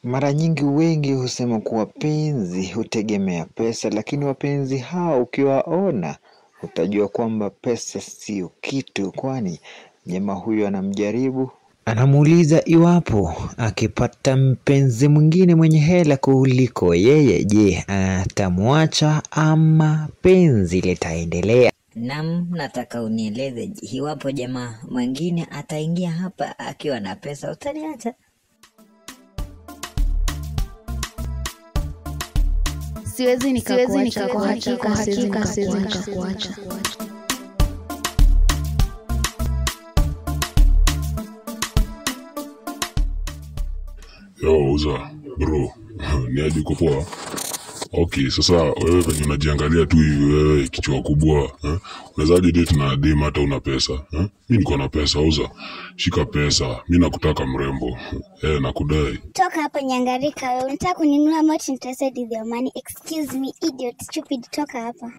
Mara nyingi wengi husema kuwa penzi hutegemea pesa, lakini wapenzi hao ukiwaona utajua kwamba pesa sio kitu, kwani jamaa huyu anamjaribu. Anamuuliza iwapo akipata mpenzi mwingine mwenye hela kuliko yeye, je, atamwacha ama penzi litaendelea? Naam, nataka unieleze iwapo jamaa mwingine ataingia hapa akiwa na pesa, utaniacha? Siwezi nikakuacha, kwa hakika siwezi nikakuacha. Yo, uza bro, ni aje uko poa? Okay, sasa wewe venye unajiangalia tu hivi, wewe kichwa kubwa, unawezaje date na dem hata una pesa? Mimi niko na pesa, uza. Shika pesa, mimi nakutaka mrembo. Nakudai. Toka hapa Nyangarika, wewe unataka kuninunua, I'm not interested with your money. Excuse me, idiot, stupid, toka hapa.